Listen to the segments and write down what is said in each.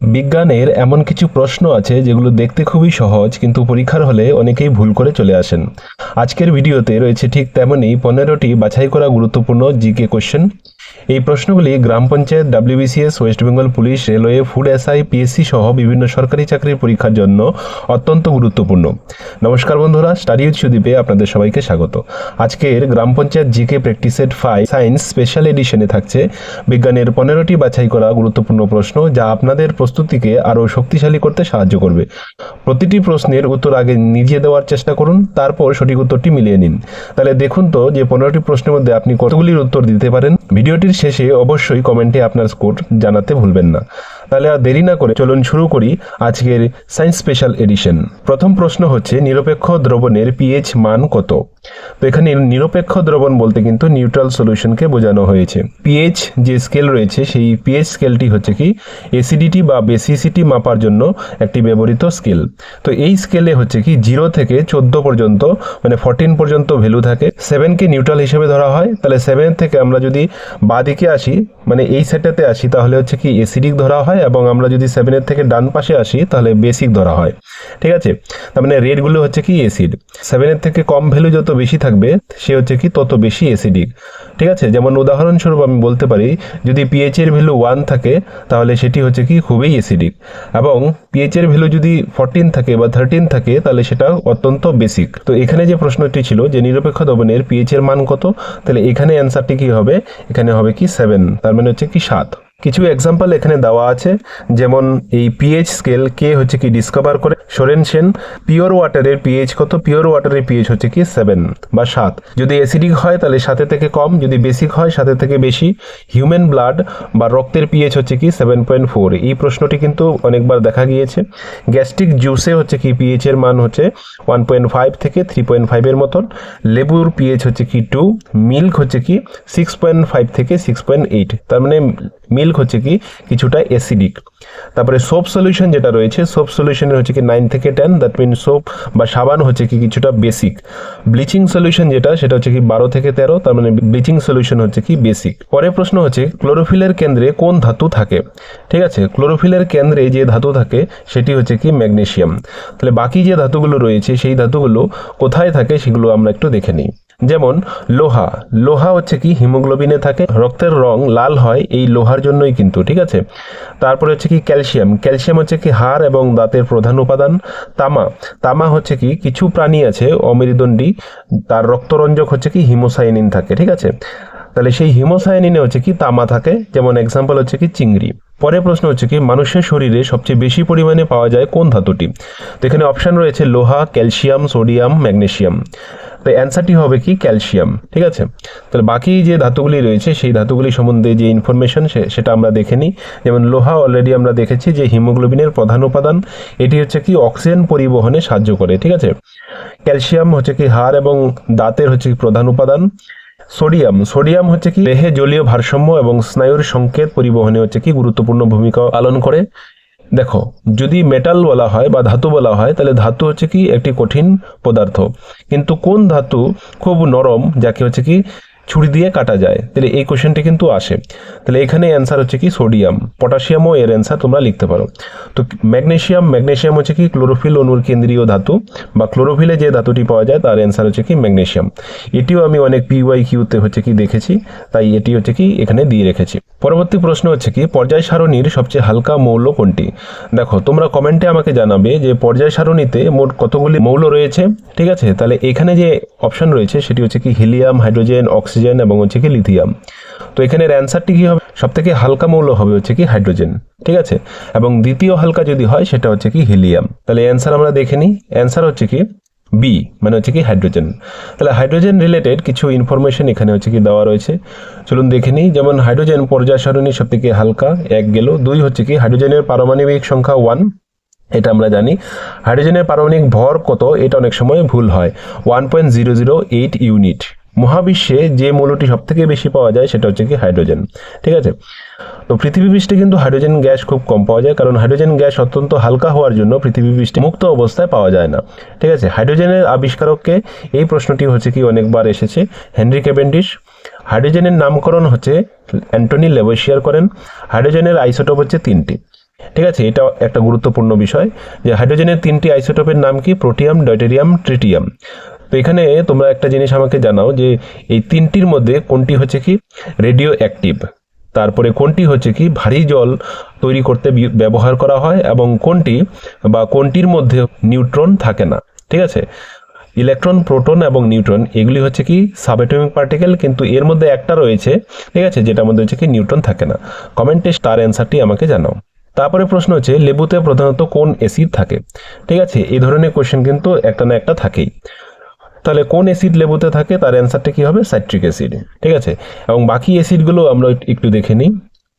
বিজ্ঞানের এমন কিছু প্রশ্ন আছে যেগুলো দেখতে খুবই সহজ, কিন্তু পরীক্ষার হলে অনেকেই ভুল করে চলে আসেন। আজকের ভিডিওতে রয়েছে ঠিক তেমনই 15টি বাছাই করা গুরুত্বপূর্ণ জিকে কোশ্চেন। এই প্রশ্নগুলি গ্রাম panchayat, WBCS, West Bengal police, railway, food SI, PSC সহ বিভিন্ন সরকারি চাকরির পরীক্ষার জন্য অত্যন্ত গুরুত্বপূর্ণ। নমস্কার বন্ধুরা, স্টাডি উইথ সুদীপে আপনাদের সবাইকে স্বাগত। আজকের গ্রাম panchayat GK practice set 5 science special এডিশনে থাকছে বিজ্ঞানের 15টি বাছাই করা গুরুত্বপূর্ণ প্রশ্ন, যা আপনাদের প্রস্তুতিকে আরও শক্তিশালী করতে সাহায্য করবে। প্রতিটি প্রশ্নের উত্তর আগে নিজে দেওয়ার চেষ্টা করুন, তারপর সঠিক উত্তরটি মিলিয়ে নিন। তাহলে দেখুন তো যে 15টি প্রশ্নের মধ্যে আপনি কতগুলির উত্তর দিতে পারেন। ভিডিওটির শেষে অবশ্যই কমেন্টে আপনার স্কোর জানাতে ভুলবেন না। তাহলে আর দেরি না করে চলুন শুরু করি আজকের সায়েন্স স্পেশাল এডিশন। প্রথম প্রশ্ন হচ্ছে, নিরপেক্ষ দ্রবণের পিএইচ মান কত? তো এখানে নিরপেক্ষ দ্রবণ বলতে কিন্তু নিউট্রাল সলিউশনকে বোঝানো হয়েছে। পিএইচ যে স্কেল রয়েছে সেই পিএইচ স্কেলটি হচ্ছে কি অ্যাসিডিটি বা বেসিসিটি মাপার জন্য একটি ব্যবহৃত স্কেল। তো এই স্কেলে হচ্ছে কি 0 থেকে 14 পর্যন্ত মানে 14 পর্যন্ত ভ্যালু থাকে। 7কে নিউট্রাল হিসেবে ধরা হয়। তাহলে 7 থেকে আমরা যদি বাঁদিকে আসি, মানে এই সেটটাতে আসি, তাহলে হচ্ছে কি অ্যাসিডিক ধরা হয়, এবং আমরা যদি 7 থেকে ডান পাশে আসি তাহলে বেসিক ধরা হয়। ঠিক আছে, তার মানে রেডগুলো হচ্ছে কি অ্যাসিড। 7 থেকে কম ভ্যালু যত বেশি থাকবে সে হচ্ছে কি তত বেশি অ্যাসিডিক। ঠিক আছে, যেমন উদাহরণস্বরূপ আমি বলতে পারি, যদি পিএইচ এর ভ্যালু 1 থাকে তাহলে সেটি হচ্ছে কি খুবই অ্যাসিডিক, এবং পিএইচ এর ভ্যালু যদি 14 থাকে বা 13 থাকে তাহলে সেটা অত্যন্ত বেসিক। তো এখানে যে প্রশ্নটি ছিল যে নিরপেক্ষ দ্রবণের পিএইচ এর মান কত, তাহলে এখানে অ্যান্সারটি কি হবে? এখানে হবে কি 7, তার মানে হচ্ছে কি 7। কিছু এক্সাম্পল এখানে দেওয়া আছে, যেমন এই পিএইচ স্কেল কে হচ্ছে কি ডিসকভার করে? সোরেনসেন। পিওর ওয়াটারের পিএইচ কত? পিওর ওয়াটারের পিএইচ হচ্ছে কি 7 বা 7। যদি অ্যাসিডিক হয় তাহলে 7 থেকে কম, যদি বেসিক হয় 7 থেকে বেশি। হিউম্যান ব্লাড বা রক্তের পিএইচ হচ্ছে কি 7.4। এই প্রশ্নটি কিন্তু অনেকবার দেখা গিয়েছে। গ্যাস্ট্রিক জুসে হচ্ছে কি পিএইচ এর মান হচ্ছে 1.5 থেকে 3.5 এর মতন। লেবুর পিএইচ হচ্ছে কি 2। মিল্ক হচ্ছে কি 6.5 থেকে 6.8, তার মানে মিল্ক হচ্ছে কি কিছুটা অ্যাসিডিক। তারপরে সোপ সলিউশন যেটা রয়েছে, সোপ সলিউশনের হচ্ছে কি 9 থেকে 10, দ্যাট মিন সোপ বা সাবান হচ্ছে কি কিছুটা বেসিক। ব্লিচিং সলিউশন যেটা, সেটা হচ্ছে কি 12 থেকে 13, তার মানে ব্লিচিং সলিউশন হচ্ছে কি বেসিক। পরের প্রশ্ন হচ্ছে, ক্লোরোফিলের কেন্দ্রে কোন ধাতু থাকে? ঠিক আছে, ক্লোরোফিলের কেন্দ্রে যে ধাতু থাকে সেটি হচ্ছে কি ম্যাগনেসিয়াম। তাহলে বাকি যে ধাতুগুলো রয়েছে সেই ধাতুগুলো কোথায় থাকে সেগুলো আমরা একটু দেখে নিই। যেমন লোহা, লোহা হচ্ছে কি হিমোগ্লোবিনে থাকে। রক্তের রং লাল হয় এই লোহার জন্যই কিন্তু। ঠিক আছে, তারপরে হচ্ছে কি ক্যালসিয়াম, ক্যালসিয়াম হচ্ছে কি হাড় এবং দাঁতের প্রধান উপাদান। তামা, তামা হচ্ছে কি কিছু প্রাণী আছে অমেরুদণ্ডী, তার রক্তরঞ্জক হচ্ছে কি হিমোসায়ানিন থাকে। ঠিক আছে, তাহলে সেই হিমোসায়ানিনে হচ্ছে কি তামা থাকে, যেমন এক্সাম্পল হচ্ছে কি চিংড়ি। পরের প্রশ্ন হচ্ছে কি মানুষের শরীরে সবচেয়ে বেশি পরিমাণে পাওয়া যায় কোন ধাতুটি? তো এখানে অপশান রয়েছে লোহা, ক্যালসিয়াম, সোডিয়াম, ম্যাগনেসিয়াম। তো অ্যান্সারটি হবে কি ক্যালসিয়াম। ঠিক আছে, তাহলে বাকি যে ধাতুগুলি রয়েছে সেই ধাতুগুলি সম্বন্ধে যে ইনফরমেশন সেটা আমরা দেখে নিই। যেমন লোহা অলরেডি আমরা দেখেছি যে হিমোগ্লোবিনের প্রধান উপাদান, এটি হচ্ছে কি অক্সিজেন পরিবহনে সাহায্য করে। ঠিক আছে, ক্যালসিয়াম হচ্ছে কি হাড় এবং দাঁতের হচ্ছে কি প্রধান উপাদান। সোডিয়াম, সোডিয়াম হচ্ছে কি দেহে জলীয় ভারসাম্য এবং স্নায়ুর সংকেত পরিবহনে হচ্ছে কি গুরুত্বপূর্ণ ভূমিকা পালন করে। দেখো, যদি মেটাল বলা হয় বা ধাতু বলা হয় তাহলে ধাতু হচ্ছে কি একটি কঠিন পদার্থ, কিন্তু কোন ধাতু খুব নরম যাকে হচ্ছে কি ছুরি দিয়ে কাটা যায়? তাহলে এই কোশ্চেনটি কিন্তু আসে। তাহলে এখানে অ্যান্সার হচ্ছে কি সোডিয়াম। পটাশিয়ামও এর অ্যান্সার তোমরা লিখতে পারো। তো ম্যাগনেসিয়াম, ম্যাগনেসিয়াম হচ্ছে কি ক্লোরোফিল অণুর কেন্দ্রীয় ধাতু, বা ক্লোরোফিলে যে ধাতুটি পাওয়া যায় তার অ্যান্সার হচ্ছে কি ম্যাগনেসিয়াম। এটিও আমি অনেক PYQতে হচ্ছে কি দেখেছি, তাই এটি হচ্ছে কি এখানে দিয়ে রেখেছি। পরবর্তী প্রশ্ন হচ্ছে কি পর্যায় সারণীর সবচেয়ে হালকা মৌল কোনটি? দেখো, তোমরা কমেন্টে আমাকে জানাবে যে পর্যায় সারণীতে মোট কতগুলি মৌল রয়েছে। ঠিক আছে, তাহলে এখানে যে অপশন রয়েছে সেটি হচ্ছে কি হিলিয়াম, হাইড্রোজেন, অক্সিজেন এবং হচ্ছে কি লিথিয়াম। তো এখানের অ্যান্সারটি কি হবে? সবথেকে হালকা মৌল হবে হচ্ছে কি হাইড্রোজেন। ঠিক আছে, এবং দ্বিতীয় হালকা যদি হয় সেটা হচ্ছে কি হিলিয়াম। তাহলে অ্যান্সার আমরা দেখে নিই। অ্যান্সার হচ্ছে কি বি, মানে হচ্ছে কি হাইড্রোজেন। তাহলে হাইড্রোজেন রিলেটেড কিছু ইনফরমেশন এখানে হচ্ছে কি দেওয়া রয়েছে, চলুন দেখে নিই। যেমন হাইড্রোজেন পর্যায় সারণী সব থেকে হালকা, 1 গেল। 2 হচ্ছে কি হাইড্রোজেনের পারমাণবিক সংখ্যা 1, এটা আমরা জানি। হাইড্রোজেনের পারমাণবিক ভর কত? এটা অনেক সময় ভুল হয়, 1.008 ইউনিট। মহাবিশ্বে যে মৌলটি সব থেকে বেশি পাওয়া যায় সেটা হচ্ছে কি হাইড্রোজেন। ঠিক আছে, তো পৃথিবী পৃষ্ঠে কিন্তু হাইড্রোজেন গ্যাস খুব কম পাওয়া যায়, কারণ হাইড্রোজেন গ্যাস অত্যন্ত হালকা হওয়ার জন্য পৃথিবী পৃষ্ঠে মুক্ত অবস্থায় পাওয়া যায় না। ঠিক আছে, হাইড্রোজেনের আবিষ্কারককে? এই প্রশ্নটি হচ্ছে কি অনেকবার এসেছে, হেনরি ক্যাভেন্ডিশ। হাইড্রোজেনের নামকরণ হচ্ছে অ্যান্টনি ল্যাভোইসিয়ার করেন। হাইড্রোজেনের আইসোটোপ হচ্ছে 3টি। ঠিক আছে, এটা একটা গুরুত্বপূর্ণ বিষয় যে হাইড্রোজেনের 3টি আইসোটোপের নাম কি, প্রোটিয়াম, ডয়টেরিয়াম, ট্রিটিয়াম। তো এখানে তোমরা একটা জিনিস আমাকে জানাও যে এই 3টির মধ্যে কোনটি হচ্ছে কি রেডিও অ্যাক্টিভ, তারপরে কোনটি হচ্ছে কি ভারী জল তৈরি করতে ব্যবহার করা হয়, এবং কোনটির মধ্যে নিউট্রন থাকে না। ঠিক আছে, ইলেকট্রন, প্রোটন এবং নিউট্রন এগুলি হচ্ছে কি সাবঅ্যাটমিক পার্টিকেল, কিন্তু এর মধ্যে একটা রয়েছে, ঠিক আছে, যেটার মধ্যে হচ্ছে কি নিউট্রন থাকে না। কমেন্টে তার অ্যান্সারটি আমাকে জানাও। তারপরে প্রশ্ন হচ্ছে লেবুতে প্রধানত কোন অ্যাসিড থাকে। ঠিক আছে, এই ধরনের কোশ্চেন কিন্তু একটা না একটা থাকেই। তাহলে কোন অ্যাসিড লেবুতে থাকে, তার অ্যান্সারটা কি হবে, সাইট্রিক অ্যাসিড। ঠিক আছে, এবং বাকি অ্যাসিডগুলো আমরা একটু দেখে নিই।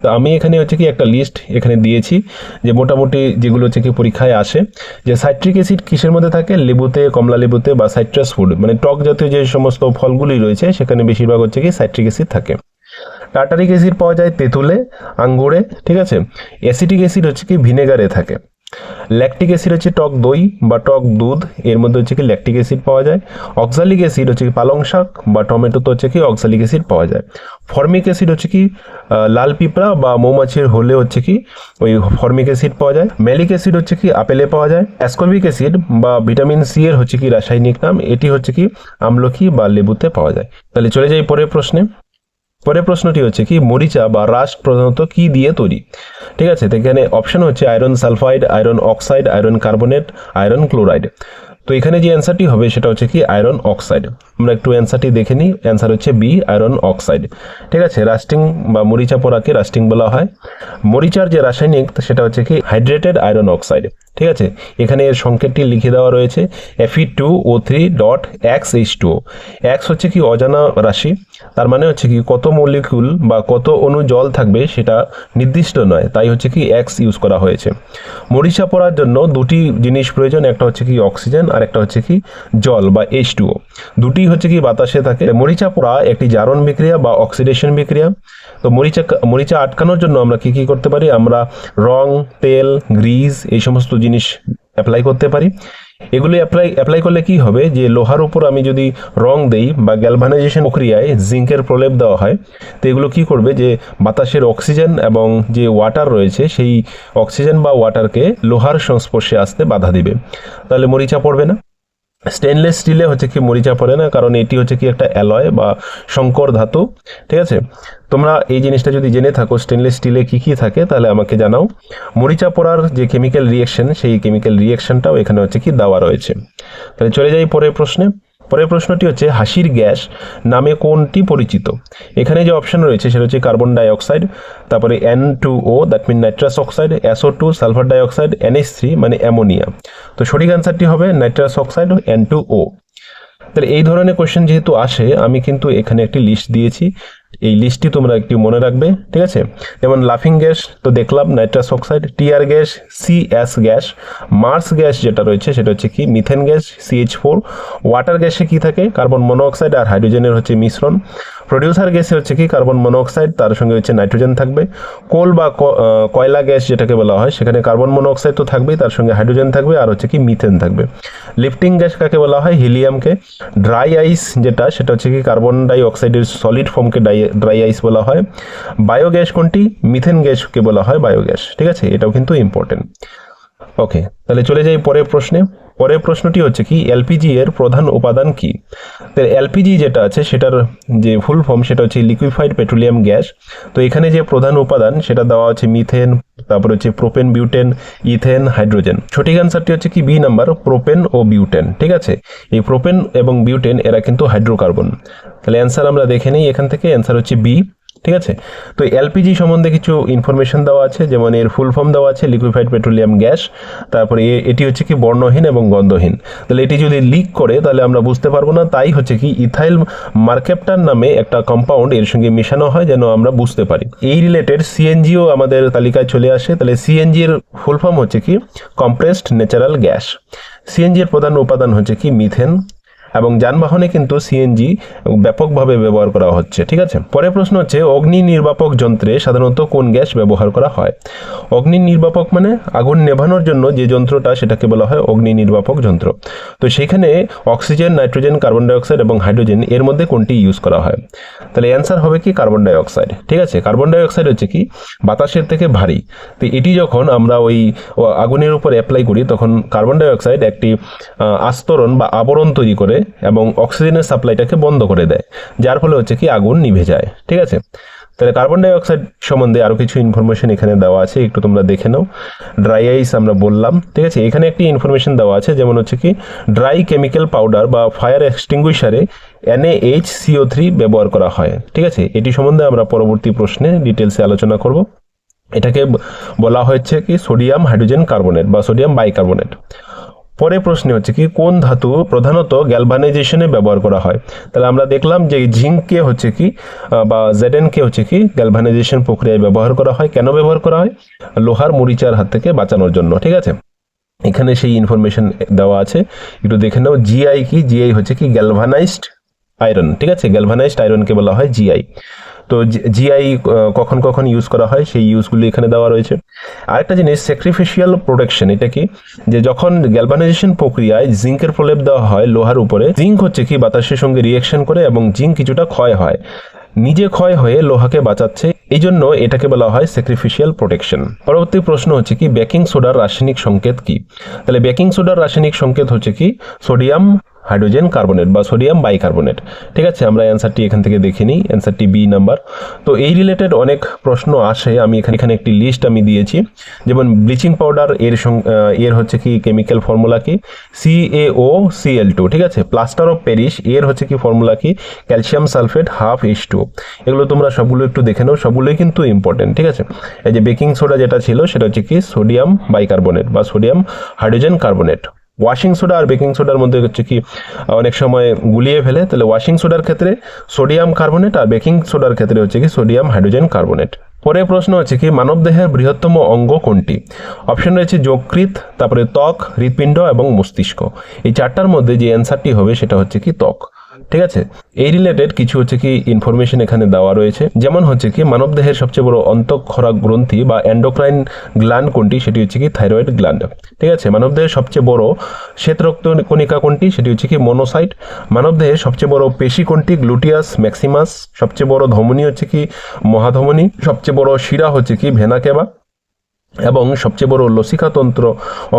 তো আমি এখানে হচ্ছে কি একটা লিস্ট এখানে দিয়েছি যে মোটামুটি যেগুলো হচ্ছে কি পরীক্ষায় আসে, যে সাইট্রিক অ্যাসিড কিসের মধ্যে থাকে, লেবুতে, কমলা লেবুতে বা সাইট্রাস ফুড মানে টক জাতীয় যে সমস্ত ফলগুলি রয়েছে সেখানে বেশিরভাগ হচ্ছে কি সাইট্রিক অ্যাসিড থাকে। টার্টারিক অ্যাসিড পাওয়া যায় তেঁতুলে, আঙ্গুরে। ঠিক আছে, অ্যাসিটিক অ্যাসিড হচ্ছে কি ভিনেগারে থাকে। ল্যাকটিক অ্যাসিড হচ্ছে টক দই বা টক দুধ, এর মধ্যে হচ্ছে কি ল্যাকটিক অ্যাসিড পাওয়া যায়। অক্সালিক অ্যাসিড হচ্ছে কি পালং শাক বা টমেটোতে হচ্ছে কি অক্সালিক অ্যাসিড পাওয়া যায়। ফর্মিক অ্যাসিড হচ্ছে কি লাল পিঁপড়া বা মৌমাছির হলে হচ্ছে কি ওই ফর্মিক অ্যাসিড পাওয়া যায়। ম্যালিক অ্যাসিড হচ্ছে কি আপেলে পাওয়া যায়। অ্যাসকর্বিক অ্যাসিড বা ভিটামিন সি এর হচ্ছে কি রাসায়নিক নাম, এটি হচ্ছে কি আমলকি বা লেবুতে পাওয়া যায়। তাহলে চলে যাই পরের প্রশ্নে। পরের প্রশ্নটি হচ্ছে কি মরিচা বা রাস্ট প্রধানত কি দিয়ে তৈরি। ঠিক আছে, তো এখানে অপশন হচ্ছে iron sulphide, iron oxide, iron carbonate, iron chloride. তো এখানে যে অ্যান্সারটি হবে সেটা হচ্ছে কি আয়রন অক্সাইড। আমরা একটু অ্যান্সারটি দেখে নিই, অ্যান্সার হচ্ছে বি, আয়রন অক্সাইড। ঠিক আছে, রাস্টিং বা মরিচা পোড়াকে রাস্টিং বলা হয়। মরিচার যে রাসায়নিক সেটা হচ্ছে কি হাইড্রেটেড আয়রন অক্সাইড। ঠিক আছে, এখানে এর সংকেতটি লিখে দেওয়া রয়েছে Fe2O3.XH2O। এক্স হচ্ছে কি অজানা রাশি, তার মানে হচ্ছে কি কত মলিকিউল বা কত অণু জল থাকবে সেটা নির্দিষ্ট নয়, তাই হচ্ছে কি এক্স ইউজ করা হয়েছে। মরিচা পড়ার জন্য দুটি জিনিস প্রয়োজন, একটা হচ্ছে কি অক্সিজেন আর একটা হচ্ছে কি জল বা H2O। দুটি হচ্ছে কি বাতাসে থাকে। মরিচা পোড়া একটি জারণ বিক্রিয়া বা অক্সিডেশন বিক্রিয়া। তো মরিচা আটকানোর জন্য আমরা কি কি করতে পারি, আমরা রং, তেল, গ্রিজ এই সমস্ত জিনিস অ্যাপ্লাই করতে পারি। এগুলি অ্যাপ্লাই করলে কি হবে, যে লোহার উপর আমি যদি রং দেই বা গ্যালভানাইজেশন প্রক্রিয়ায় জিঙ্কের প্রলেপ দেওয়া হয়, তো এগুলো কি করবে, যে বাতাসের অক্সিজেন এবং যে ওয়াটার রয়েছে সেই অক্সিজেন বা ওয়াটারকে লোহার সংস্পর্শে আসতে বাধা দিবে, তাহলে মরিচা পড়বে না। স্টেনলেস স্টিলে হচ্ছে কি মরিচা পড়ে না, কারণ এটি হচ্ছে কি একটা অ্যালয় বা সংকর ধাতু। ঠিক আছে, তোমরা এই জিনিসটা যদি জেনে থাকো স্টেনলেস স্টিলে কি কি থাকে তাহলে আমাকে জানাও। মরিচা পোড়ার যে কেমিক্যাল রিয়েকশন সেই কেমিক্যাল রিয়েকশনটাও এখানে হচ্ছে কি দেওয়া রয়েছে। তাহলে চলে যাই পরের প্রশ্নে। পরের প্রশ্নটি হচ্ছে হাসির গ্যাস নামে কোনটি পরিচিত। এখানে যে অপশন রয়েছে সেটা হচ্ছে কার্বন ডাইঅক্সাইড, তারপরে N2O that mean nitrous oxide, SO2 sulphur dioxide, NH3 মানে অ্যামোনিয়া। তো সঠিক অ্যান্সারটি হবে নাইট্রাস অক্সাইড N2O। তাহলে এই ধরনের কোশ্চেন যেহেতু আসে আমি কিন্তু এখানে একটি লিস্ট দিয়েছি, এই লিস্টটি তোমরা একটু মনে রাখবে। ঠিক আছে, যেমন লাফিং গ্যাস তো দেখলাম nitrous oxide, tear gas CS gas, marsh gas যেটা রয়েছে সেটা হচ্ছে কি মিথেন গ্যাস CH4, ওয়াটার গ্যাসে কি থাকে কার্বন মনোঅক্সাইড আর হাইড্রোজেনের হচ্ছে মিশ্রণ, প্রডিউসার গ্যাসে হচ্ছে কি কার্বন মনোঅক্সাইড তার সঙ্গে হচ্ছে নাইট্রোজেন থাকবে, কোল বা কয়লা গ্যাস যেটাকে বলা হয় সেখানে কার্বন মনোঅক্সাইড তো থাকবেই, তার সঙ্গে হাইড্রোজেন থাকবে আর হচ্ছে কি মিথেন থাকবে। লিফটিং গ্যাস কাকে বলা হয়, হিলিয়ামকে। ড্রাই আইস যেটা সেটা হচ্ছে কি কার্বন ডাই অক্সাইডের সলিড ফর্মকে ড্রাই আইস বলা হয়। বায়োগ্যাস কোনটি, মিথেন গ্যাসকে বলা হয় বায়োগ্যাস। ঠিক আছে, এটাও কিন্তু ইম্পর্টেন্ট। ওকে, তাহলে চলে যাই পরের প্রশ্নে। পরের প্রশ্নটি হচ্ছে কি এলপিজি এর প্রধান উপাদান কি। তাহলে এলপিজি যেটা আছে সেটার যে ফুল ফর্ম সেটা হচ্ছে লিকুইফাইড পেট্রোলিয়াম গ্যাস। তো এখানে যে প্রধান উপাদান সেটা দেওয়া আছে মিথেন, তারপর হচ্ছে প্রোপেন, বিউটেন, ইথেন, হাইড্রোজেন। সঠিক অ্যান্সারটি হচ্ছে কি বি নাম্বার, প্রোপেন ও বিউটেন। ঠিক আছে, এই প্রোপেন এবং বিউটেন এরা কিন্তু হাইড্রোকার্বন। তাহলে অ্যান্সার আমরা দেখে নিই এখান থেকে, অ্যান্সার হচ্ছে বি। ঠিক আছে, তো এলপিজি সম্বন্ধে কিছু ইনফরমেশন দেওয়া আছে, যেমন এর ফুল ফর্ম দেওয়া আছে লিকুইফাইড পেট্রোলিয়াম গ্যাস, তারপরে এটি হচ্ছে কি বর্ণহীন এবং গন্ধহীন। তাহলে এটি যদি লিক করে তাহলে আমরা বুঝতে পারবো না, তাই হচ্ছে কি ইথাইল মার্কেপ্টান নামে একটা কম্পাউন্ড এর সঙ্গে মেশানো হয় যেন আমরা বুঝতে পারি। এই রিলেটেড সিএনজিও আমাদের তালিকায় চলে আসে। তাহলে সিএনজি এর ফুল ফর্ম হচ্ছে কি কম্প্রেসড ন্যাচারাল গ্যাস। সিএনজি এর প্রধান উপাদান হচ্ছে কি মিথেন, এবং যানবাহনে কিন্তু সিএনজি ব্যাপকভাবে ব্যবহার করা হচ্ছে। ঠিক আছে, পরের প্রশ্ন হচ্ছে অগ্নি নির্বাপক যন্ত্রে সাধারণত কোন গ্যাস ব্যবহার করা হয়? অগ্নি নির্বাপক মানে আগুন নেভানোর জন্য যে যন্ত্রটা সেটাকে বলা হয় অগ্নি নির্বাপক যন্ত্র। তো সেখানে অক্সিজেন, নাইট্রোজেন, কার্বন ডাইঅক্সাইড এবং হাইড্রোজেন এর মধ্যে কোনটি ইউজ করা হয়? তাহলে অ্যান্সার হবে কি কার্বন ডাইঅক্সাইড। ঠিক আছে, কার্বন ডাইঅক্সাইড হচ্ছে কি বাতাসের থেকে ভারী। তো এটি যখন আমরা ওই আগুনের উপর অ্যাপ্লাই করি তখন কার্বন ডাইঅক্সাইড একটি আস্তরণ বা আবরণ তৈরি করে এবং অক্সিজেনের সাপ্লাইটাকে বন্ধ করে দেয়, যার ফলে হচ্ছে কি আগুন নিভে যায়। ঠিক আছে, তাহলে কার্বন ডাইঅক্সাইড সম্বন্ধে আরও কিছু ইনফরমেশন এখানে দেওয়া আছে, একটু তোমরা দেখে নাও। ড্রাই আইস আমরা বললাম। ঠিক আছে, এখানে একটি ইনফরমেশন দেওয়া আছে, যেমন হচ্ছে কি ড্রাই কেমিক্যাল পাউডার বা ফায়ার এক্সটিংগুইশারে NaHCO3 ব্যবহার করা হয়। ঠিক আছে, এটি সম্বন্ধে আমরা পরবর্তী প্রশ্নে ডিটেলসে আলোচনা করব। এটাকে বলা হচ্ছে কি সোডিয়াম হাইড্রোজেন কার্বনেট বা সোডিয়াম বাইকার্বনেট। পরের প্রশ্ন হচ্ছে কি কোন ধাতু প্রধানত গ্যালভানাইজেশনে ব্যবহার করা হয়? তাহলে আমরা দেখলাম যে জিঙ্ককে হচ্ছে কি বা ZN কে হচ্ছে কি গ্যালভানাইজেশন প্রক্রিয়ায় ব্যবহার করা হয়। কেন ব্যবহার করা হয়? লোহার মরিচার হাত থেকে বাঁচানোর জন্য। ঠিক আছে, এখানে সেই ইনফরমেশন দেওয়া আছে, একটু দেখে নাও। জিআই কি? জিআই হচ্ছে কি গ্যালভানাইজড আয়রন। ঠিক আছে, গ্যালভানাইজড আয়রনকে বলা হয় জিআই। তো জিআই কখন কখন ইউজ করা হয় সেই ইউজগুলি এখানে দেওয়া রয়েছে। আরেকটা জিনিস স্যাক্রিফিশিয়াল প্রোটেকশন, এটা কি যে যখন গ্যালভানাইজেশন প্রক্রিয়ায় জিঙ্কের প্রলেপ দেওয়া হয় লোহার উপরে, জিঙ্ক হচ্ছে কি বাতাসের সঙ্গে রিয়েকশন করে এবং জিঙ্ক কিছুটা ক্ষয় হয়, নিজে ক্ষয় হয়ে লোহাকে বাঁচাচ্ছে, এই জন্য এটাকে বলা হয় স্যাক্রিফিশিয়াল প্রোটেকশন। পরবর্তী প্রশ্ন হচ্ছে কি বেকিং সোডার রাসায়নিক সংকেত কি? তাহলে বেকিং সোডার রাসায়নিক সংকেত হচ্ছে কি সোডিয়াম হাইড্রোজেন কার্বনেট বা সোডিয়াম বাইকার্বনেট। ঠিক আছে, আমরা অ্যান্সারটি এখান থেকে দেখে নিই, অ্যান্সারটি বি নাম্বার। তো এই রিলেটেড অনেক প্রশ্ন আসে, আমি এখানে একটি লিস্ট আমি দিয়েছি। যেমন ব্লিচিং পাউডার এর হচ্ছে কি কেমিক্যাল ফর্মুলা কি? CaOCl2। ঠিক আছে, প্লাস্টার অফ প্যারিস এর হচ্ছে কি ফর্মুলা কি? ক্যালসিয়াম সালফেট ½ এগুলো তোমরা সবগুলো একটু দেখে নাও, সবগুলোই কিন্তু ইম্পর্টেন্ট। ঠিক আছে, এই যে বেকিং সোডা যেটা ছিল সেটা হচ্ছে কি সোডিয়াম বাইকার্বনেট বা sodium hydrogen carbonate. Washing soda আর বেকিং সোডার মধ্যে হচ্ছে কি অনেক সময় গুলিয়ে ফেলে, তাহলে ওয়াশিং সোডার ক্ষেত্রে সোডিয়াম কার্বনেট আর বেকিং সোডার ক্ষেত্রে হচ্ছে কি সোডিয়াম হাইড্রোজেন কার্বনেট। পরের প্রশ্ন হচ্ছে কি মানবদেহের বৃহত্তম অঙ্গ কোনটি? অপশন রয়েছে যকৃৎ, তারপরে ত্বক, হৃৎপিণ্ড এবং মস্তিষ্ক। এই চারটার মধ্যে যে অ্যান্সারটি হবে সেটা হচ্ছে কি ত্বক। ঠিক আছে, এই রিলেটেড কিছু হচ্ছে কি ইনফরমেশন এখানে দেওয়া রয়েছে, যেমন হচ্ছে কি মানবদেহের সবচেয়ে বড় অন্তঃক্ষরা গ্রন্থি বা এন্ডোক্রাইন গ্ল্যান্ড কোনটি? সেটি হচ্ছে কি থাইরয়েড গ্ল্যান্ড। ঠিক আছে, মানবদেহের সবচেয়ে বড় শ্বেতরক্ত কণিকা কোনটি? সেটি হচ্ছে কি মনোসাইট। মানবদেহের সবচেয়ে বড় পেশি কোনটি? Gluteus Maximus. সবচেয়ে বড় ধমনী হচ্ছে কি মহাধমনী। সবচেয়ে বড় শিরা হচ্ছে কি ভেনা কেভা। এবং সবচেয়ে বড় লসিকাতন্ত্র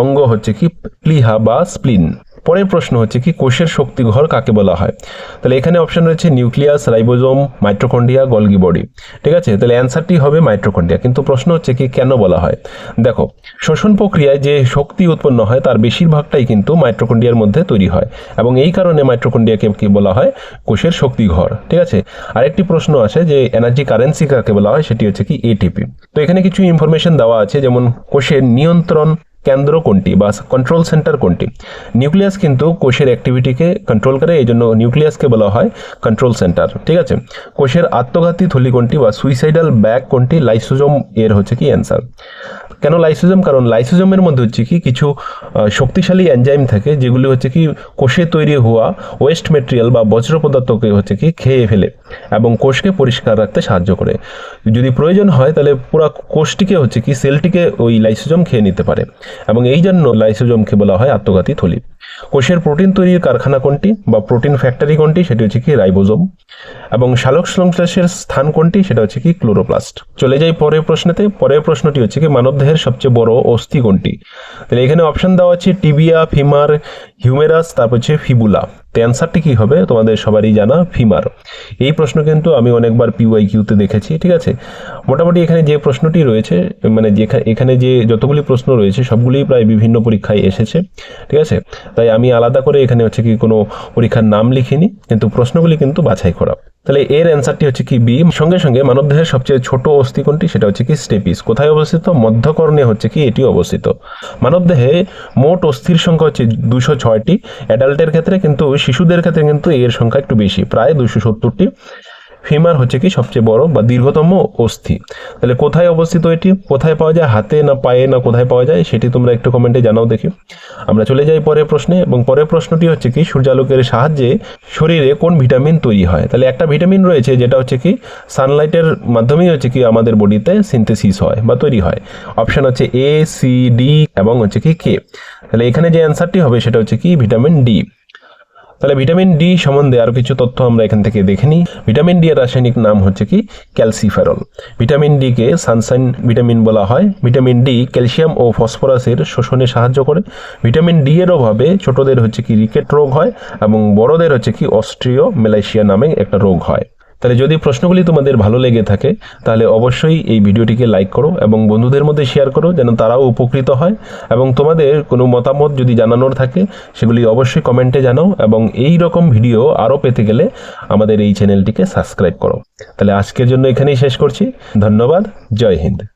অঙ্গ হচ্ছে কি প্লিহা বা স্প্লিন। পরের প্রশ্ন হচ্ছে কি কোষের শক্তিঘর কাকে বলা হয়? তাহলে এখানে অপশন রয়েছে nucleus, ribosome, mitochondria, Golgi body. ঠিক আছে, তাহলে অ্যান্সারটি হবে মাইটোকন্ড্রিয়া। কিন্তু প্রশ্ন হচ্ছে কি কেন বলা হয়? দেখো, শ্বসন প্রক্রিয়ায় যে শক্তি উৎপন্ন হয় তার বেশিরভাগটাই কিন্তু মাইটোকন্ড্রিয়ার মধ্যে তৈরি হয় এবং এই কারণে মাইটোকন্ড্রিয়াকে কি বলা হয়? কোষের শক্তিঘর। ঠিক আছে, আরেকটি প্রশ্ন আসে যে এনার্জি কারেন্সি কাকে বলা হয়? সেটি হচ্ছে কি ATP। তো এখানে কিছু ইনফরমেশন দেওয়া আছে, যেমন কোষের নিয়ন্ত্রণ কেন্দ্র কোনটি বা কন্ট্রোল সেন্টার কোনটি? নিউক্লিয়াস কিন্তু কোষের অ্যাক্টিভিটিকে কন্ট্রোল করে, এই জন্য নিউক্লিয়াসকে বলা হয় কন্ট্রোল সেন্টার। ঠিক আছে, কোষের আত্মঘাতী থলি কোনটি বা সুইসাইডাল ব্যাগ কোনটি? লাইসোজোম এর হচ্ছে কি অ্যান্সার। কেন লাইসোজোম? কারণ লাইসোজোমের মধ্যে হচ্ছে কি কিছু শক্তিশালী এনজাইম থাকে যেগুলি হচ্ছে কি কোষে তৈরি হওয়া ওয়েস্ট মেটেরিয়াল বা বজ্র পদার্থকে হচ্ছে কি খেয়ে ফেলে এবং কোষকে পরিষ্কার রাখতে সাহায্য করে। যদি প্রয়োজন হয় তাহলে পুরো কোষটিকে হচ্ছে কি সেলটিকে ওই লাইসোজোম খেয়ে নিতে পারে এবং এই জন্য লাইসোজোমকে বলা হয় আত্মঘাতী থলি। কোষের প্রোটিন তৈরির কারখানা কোনটি বা প্রোটিন ফ্যাক্টরি কোনটি? সেটি হচ্ছে কি রাইবোজোম। এবং সালোক সংশ্লেষের স্থান কোনটি? সেটা হচ্ছে কি ক্লোরোপ্লাস্ট। চলে যাই পরের প্রশ্নেতে। পরের প্রশ্নটি হচ্ছে কি মানবদেহের সবচেয়ে বড় অস্থি কোনটি? তাহলে এখানে অপশন দেওয়া আছে টিবিয়া, ফিমার, হিউমেরাস, তারপর হচ্ছে ফিবুলা। তো অ্যান্সারটি কি হবে? তোমাদের সবারই জানা ফিমার। এই প্রশ্ন কিন্তু আমি অনেকবার PYQতে দেখেছি। ঠিক আছে, মোটামুটি এখানে যে প্রশ্নটি রয়েছে মানে এখানে যে যতগুলি প্রশ্ন রয়েছে সবগুলি প্রায় বিভিন্ন পরীক্ষায় এসেছে। ঠিক আছে, তাই আমি আলাদা করে এখানে হচ্ছে কি কোনো পরীক্ষার নাম লিখিনি, কিন্তু প্রশ্নগুলি কিন্তু বাছাই করা। তাহলে এর অ্যান্সারটি হচ্ছে কি বি। সঙ্গে সঙ্গে মানবদেহের সবচেয়ে ছোট অস্থি কোনটি? সেটা হচ্ছে কি স্টেপিস। কোথায় অবস্থিত? মধ্যকর্ণে হচ্ছে কি এটি অবস্থিত। মানবদেহে মোট অস্থির সংখ্যা হচ্ছে 206টি অ্যাডাল্টের ক্ষেত্রে, কিন্তু শিশুদের ক্ষেত্রে কিন্তু এর সংখ্যা একটু বেশি, প্রায় 270টি। ফিমার হচ্ছে কি সবচেয়ে বড় বা দীর্ঘতম অস্থি। তাহলে কোথায় অবস্থিত এটি, কোথায় পাওয়া যায়, হাতে না পায়ে না কোথায় পাওয়া যায়, সেটি তোমরা একটু কমেন্টে জানাও দেখি। আমরা চলে যাই পরের প্রশ্নে, এবং পরের প্রশ্নটি হচ্ছে কি সূর্যালোকের সাহায্যে শরীরে কোন ভিটামিন তৈরি হয়। তাহলে একটা ভিটামিন রয়েছে যেটা হচ্ছে কি সানলাইটের মাধ্যমেই হচ্ছে কি আমাদের বডিতে সিনথেসিস হয় বা তৈরি হয়। অপশন হচ্ছে এ, সি, ডি এবং হচ্ছে কি কে। তাহলে এখানে যে অ্যান্সারটি হবে সেটা হচ্ছে কি ভিটামিন ডি। তাহলে ভিটামিন ডি সম্বন্ধে আরও কিছু তথ্য আমরা এখান থেকে দেখে নিই। ভিটামিন ডি এর রাসায়নিক নাম হচ্ছে কি ক্যালসিফেরল। ভিটামিন ডি কে সানশাইন ভিটামিন বলা হয়। ভিটামিন ডি ক্যালসিয়াম ও ফসফরাসের শোষণে সাহায্য করে। ভিটামিন ডি এর অভাবে ছোটদের হচ্ছে কি রিকেট রোগ হয় এবং বড়দের হচ্ছে কি অস্ট্রিও ম্যালাইশিয়া নামে একটা রোগ হয়। তাহলে যদি প্রশ্নগুলি তোমাদের ভালো লেগে থাকে তাহলে অবশ্যই এই ভিডিওটিকে লাইক করো এবং বন্ধুদের মধ্যে শেয়ার করো যেন তারাও উপকৃত হয়, এবং তোমাদের কোনো মতামত যদি জানানোর থাকে সেগুলি অবশ্যই কমেন্টে জানাও, এবং এই রকম ভিডিও আরও পেতে গেলে আমাদের এই চ্যানেলটিকে সাবস্ক্রাইব করো। তাহলে আজকের জন্য এখানেই শেষ করছি। ধন্যবাদ। জয় হিন্দ।